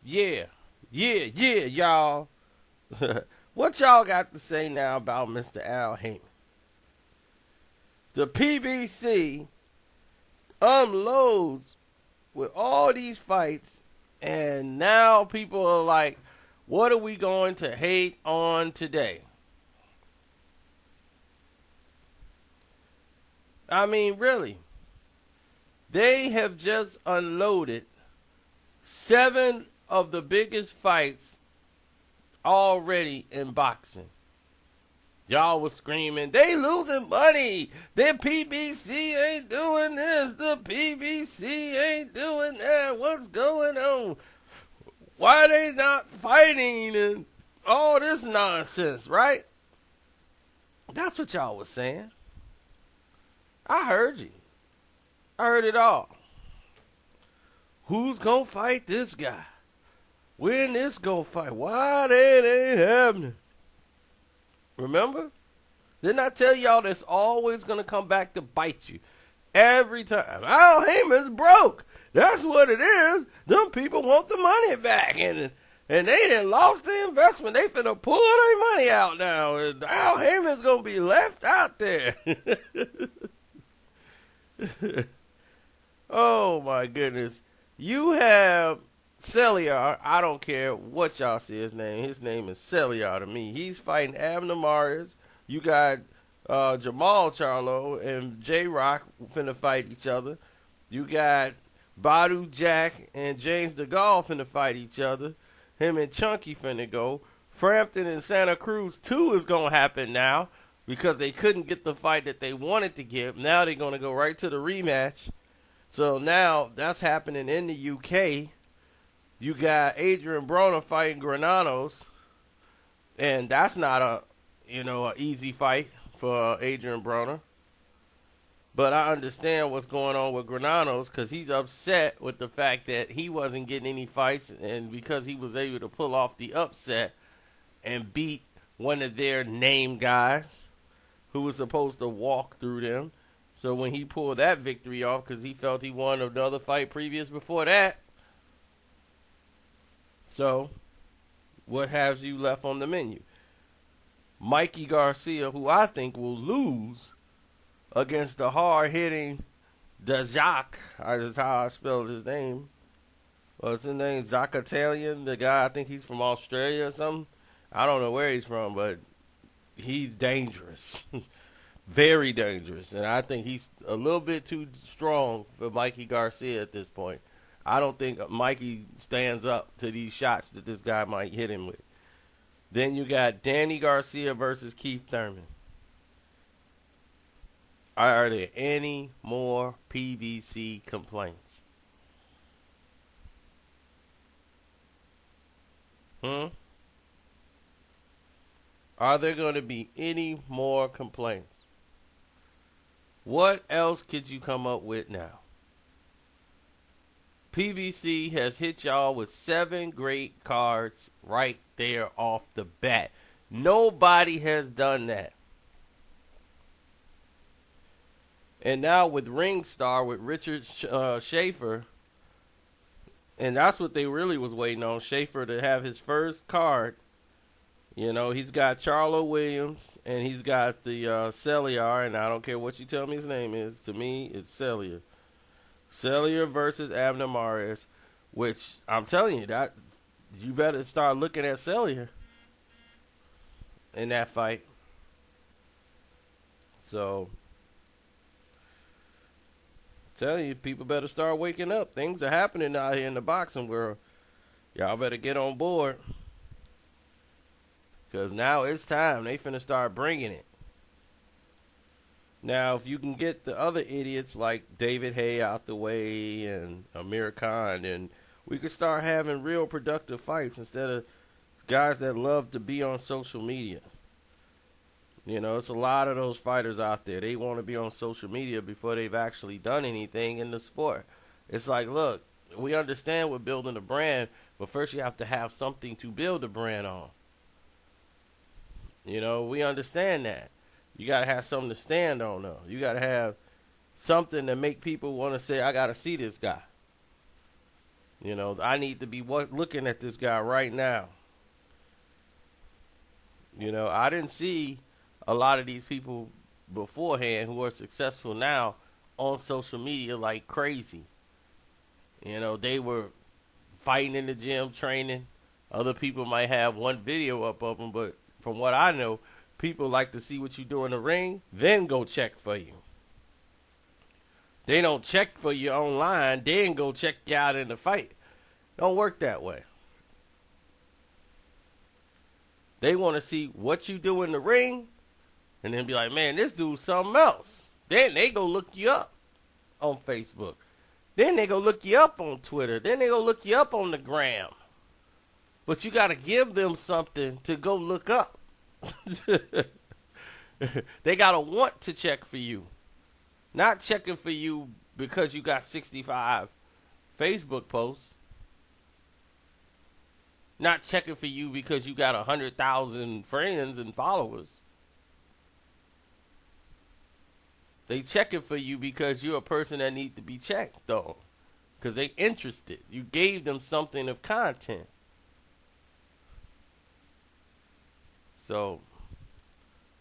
Yeah, yeah, y'all. What y'all got to say now about Mr. Al Heyman? The PBC unloads with all these fights, and now people are like, what are we going to hate on today? I mean, really. They have just unloaded 7 of the biggest fights already in boxing. Y'all was screaming, they losing money. The PBC ain't doing this. The PBC ain't doing that. What's going on? Why they not fighting and all this nonsense, right? That's what y'all was saying. I heard you. I heard it all. Who's gonna fight this guy? When this gonna fight? Why that ain't happening? Remember? Didn't I tell y'all that's always gonna come back to bite you? Every time. Al Heyman's broke. That's what it is. Them people want the money back. And they done lost the investment. They finna pull their money out now. And Al Heyman's gonna be left out there. Oh my goodness. You have Celiar. I don't care what y'all see his name. His name is Celiar to me. He's fighting Abner Mares. You got Jamal Charlo and J-Rock finna fight each other. You got Badu Jack and James DeGaulle finna fight each other. Him and Chunky finna go. Frampton and Santa Cruz 2 is gonna happen now because they couldn't get the fight that they wanted to get. Now they're gonna go right to the rematch. So now that's happening in the UK. You got Adrian Broner fighting Granados, and that's not a easy fight for Adrian Broner. But I understand what's going on with Granados because he's upset with the fact that he wasn't getting any fights, and because he was able to pull off the upset and beat one of their name guys who was supposed to walk through them. So when he pulled that victory off because he felt he won another fight previous before that. So what has you left on the menu? Mikey Garcia, who I think will lose against the hard-hitting Dajak. That's how I spelled his name. What's his name? Zakatalian, the guy, I think he's from Australia or something. I don't know where he's from, but he's dangerous. Very dangerous. And I think he's a little bit too strong for Mikey Garcia at this point. I don't think Mikey stands up to these shots that this guy might hit him with. Then you got Danny Garcia versus Keith Thurman. Are there any more PBC complaints? Are there going to be any more complaints? What else could you come up with now? PBC has hit y'all with 7 great cards right there off the bat. Nobody has done that. And now with Ringstar, with Richard Schaefer, and that's what they really was waiting on, Schaefer to have his first card. You know, he's got Charlo Williams, and he's got the Celiar, and I don't care what you tell me his name is. To me, it's Celiar. Celiar versus Abner Mares, which I'm telling you, that you better start looking at Celiar in that fight. So, telling you, people better start waking up. Things are happening out here in the boxing world. Y'all better get on board. Because now it's time. They finna start bringing it. Now, if you can get the other idiots like David Hay out the way and Amir Khan, then we could start having real productive fights instead of guys that love to be on social media. You know, it's a lot of those fighters out there. They want to be on social media before they've actually done anything in the sport. It's like, look, we understand we're building a brand, but first you have to have something to build a brand on. You know, we understand that. You got to have something to stand on, though. You got to have something to make people want to say, I got to see this guy. You know, I need to be looking at this guy right now. You know, I didn't see a lot of these people beforehand who are successful now on social media like crazy. You know, they were fighting in the gym, training. Other people might have one video up of them, but from what I know, people like to see what you do in the ring, then go check for you. They don't check for you online, then go check you out in the fight. Don't work that way. They want to see what you do in the ring, and then be like, man, this dude's something else. Then they go look you up on Facebook. Then they go look you up on Twitter. Then they go look you up on the gram. But you got to give them something to go look up. They got to want to check for you. Not checking for you because you got 65 Facebook posts. Not checking for you because you got 100,000 friends and followers. They checking for you because you're a person that needs to be checked, though. Because they interested. You gave them something of content. So,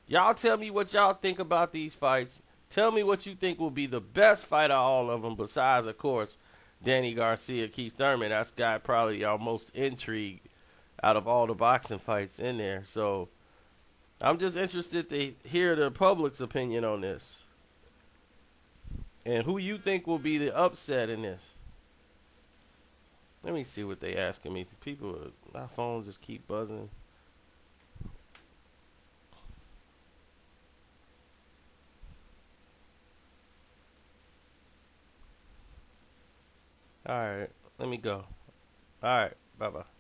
y'all tell me what y'all think about these fights. Tell me what you think will be the best fight of all of them, besides, of course, Danny Garcia, Keith Thurman. That's got probably y'all most intrigued out of all the boxing fights in there. So, I'm just interested to hear the public's opinion on this. And who you think will be the upset in this? Let me see what they asking me. People, my phones just keep buzzing. All right, let me go. All right, bye-bye.